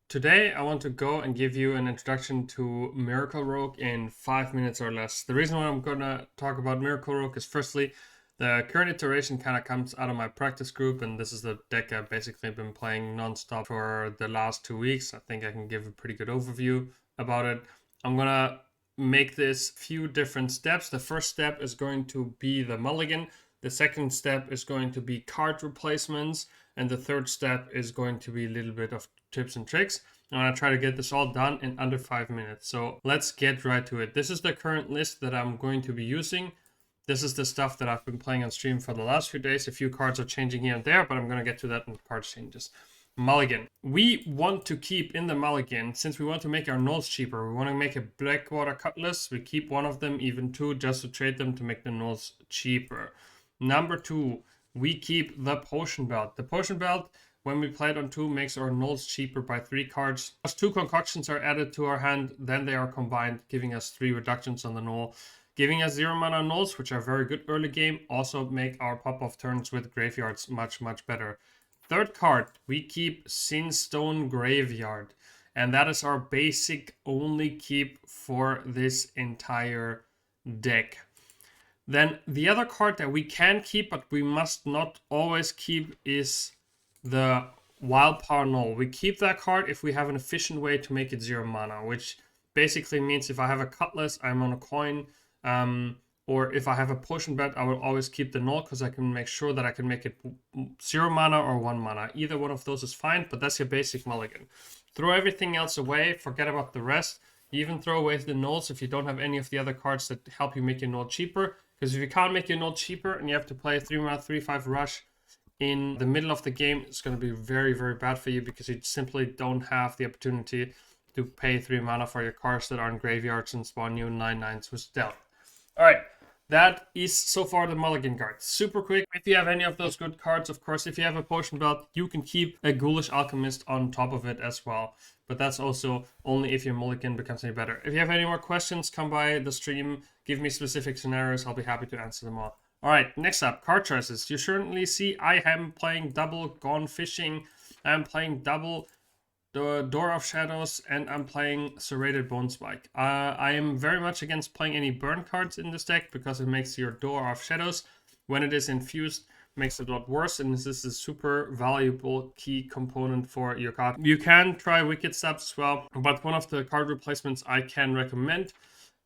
Today I want to go and give you an introduction to Miracle Rogue in 5 minutes or less. The reason why I'm gonna talk about Miracle Rogue is firstly, the current iteration kind of comes out of my practice group, and this is the deck I've basically been playing non-stop for the last 2 weeks. I think I can give a pretty good overview about it. I'm gonna make this few different steps. The first step is going to be the mulligan. The second step is going to be card replacements. And the third step is going to be a little bit of tips and tricks. I'm going to try to get this all done in under 5 minutes. So let's get right to it. This is the current list that I'm going to be using. This is the stuff that I've been playing on stream for the last few days. A few cards are changing here and there, but I'm going to get to that in the card changes. Mulligan. We want to keep in the mulligan, since we want to make our nulls cheaper. We want to make a Blackwater Cutlass. We keep one of them, even two, just to trade them to make the nulls cheaper. Number two, we keep the Potion Belt. The Potion Belt, when we play it on 2, makes our nulls cheaper by 3 cards. As 2 concoctions are added to our hand, then they are combined, giving us 3 reductions on the null. Giving us 0 mana nulls, which are very good early game, also make our pop-off turns with graveyards much better. Third card, we keep Sinstone Graveyard. And that is our basic only keep for this entire deck. Then the other card that we can keep, but we must not always keep, is the Wild Power Null. We keep that card if we have an efficient way to make it 0 mana, which basically means if I have a Cutlass, I'm on a coin, or if I have a Potion Bet, I will always keep the Null because I can make sure that I can make it 0 mana or 1 mana. Either one of those is fine, but that's your basic mulligan. Throw everything else away, forget about the rest. You even throw away the nulls if you don't have any of the other cards that help you make your null cheaper. Because if you can't make your null cheaper and you have to play a 3 mana 3/5 rush in the middle of the game, it's going to be very bad for you because you simply don't have the opportunity to pay 3 mana for your cards that are in graveyards and spawn new 9/9s with stealth. Alright, that is so far the mulligan card. Super quick. If you have any of those good cards, of course, if you have a Potion Belt, you can keep a Ghoulish Alchemist on top of it as well. But that's also only if your mulligan becomes any better. If you have any more questions, come by the stream, give me specific scenarios, I'll be happy to answer them all. Alright, next up, card choices. You certainly see I am playing double Gone Fishing, I'm playing double the Door of Shadows, and I'm playing Serrated Bone Spike. I am very much against playing any burn cards in this deck because it makes your Door of Shadows, when it is infused, makes it a lot worse, and this is a super valuable key component for your card. You can try Wicked Subs as well, but one of the card replacements I can recommend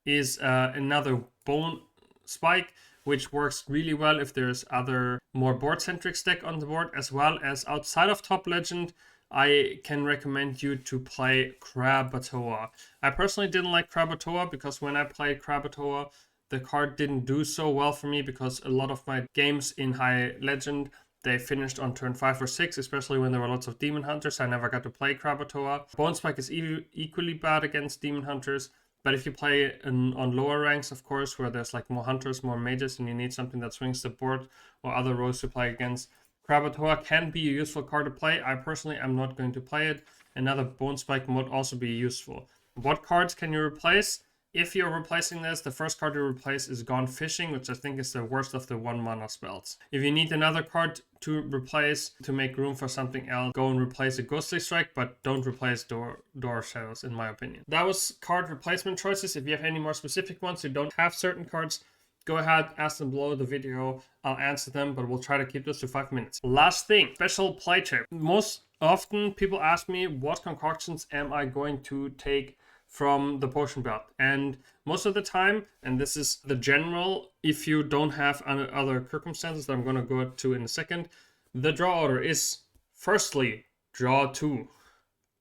is another Bone Spike, which works really well if there's other more board-centric deck on the board, as well as outside of Top Legend. I can recommend you to play Krakatoa. I personally didn't like Krakatoa because when I played Krakatoa, the card didn't do so well for me because a lot of my games in High Legend, they finished on turn 5 or 6, especially when there were lots of Demon Hunters. I never got to play Krakatoa. Bone Spike is equally bad against Demon Hunters, but if you play on lower ranks, of course, where there's like more Hunters, more Mages, and you need something that swings the board or other rows to play against, Krakatoa can be a useful card to play. I personally am not going to play it. Another Bone Spike would also be useful. What cards can you replace? If you're replacing this, the first card you replace is Gone Fishing, which I think is the worst of the 1 mana spells. If you need another card to replace to make room for something else, go and replace a Ghostly Strike, but don't replace Door of Shadows, in my opinion. That was card replacement choices. If you have any more specific ones who don't have certain cards, go ahead, ask them below the video. I'll answer them, but we'll try to keep this to 5 minutes. Last thing, special play tip. Most often people ask me what concoctions am I going to take from the Potion Belt, and most of the time, and this is the general, if you don't have other circumstances that I'm going to go to in a second, the draw order is firstly, draw 2.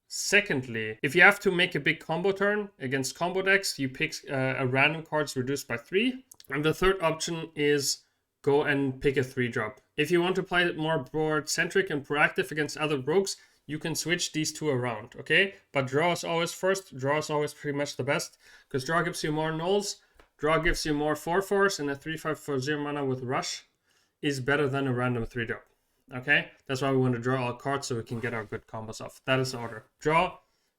Secondly, if you have to make a big combo turn against combo decks, you pick a random cards reduced by 3. And the third option is go and pick a 3-drop. If you want to play it more board-centric and proactive against other rogues, you can switch these two around, okay? But draw is always first. Draw is always pretty much the best, because draw gives you more nulls, draw gives you more 4/4s, and a 3/5 for 0 mana with rush is better than a random 3-drop, okay? That's why we want to draw all cards so we can get our good combos off. That is the order. Draw,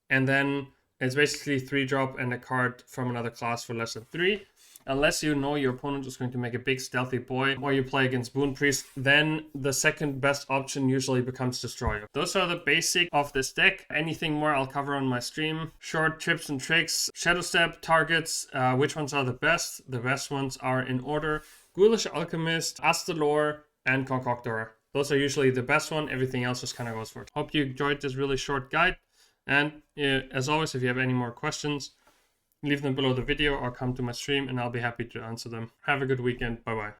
and then it's basically 3-drop and a card from another class for less than 3. Unless you know your opponent is going to make a big stealthy boy or you play against Boon Priest, then the second best option usually becomes Destroyer. Those are the basic of this deck. Anything more I'll cover on my stream. Short tips and tricks, Shadow Step, targets, which ones are the best? The best ones are in order: Ghoulish Alchemist, Astalor, and Concoctor. Those are usually the best one. Everything else just kind of goes for it. Hope you enjoyed this really short guide. And as always, if you have any more questions, leave them below the video or come to my stream and I'll be happy to answer them. Have a good weekend. Bye-bye.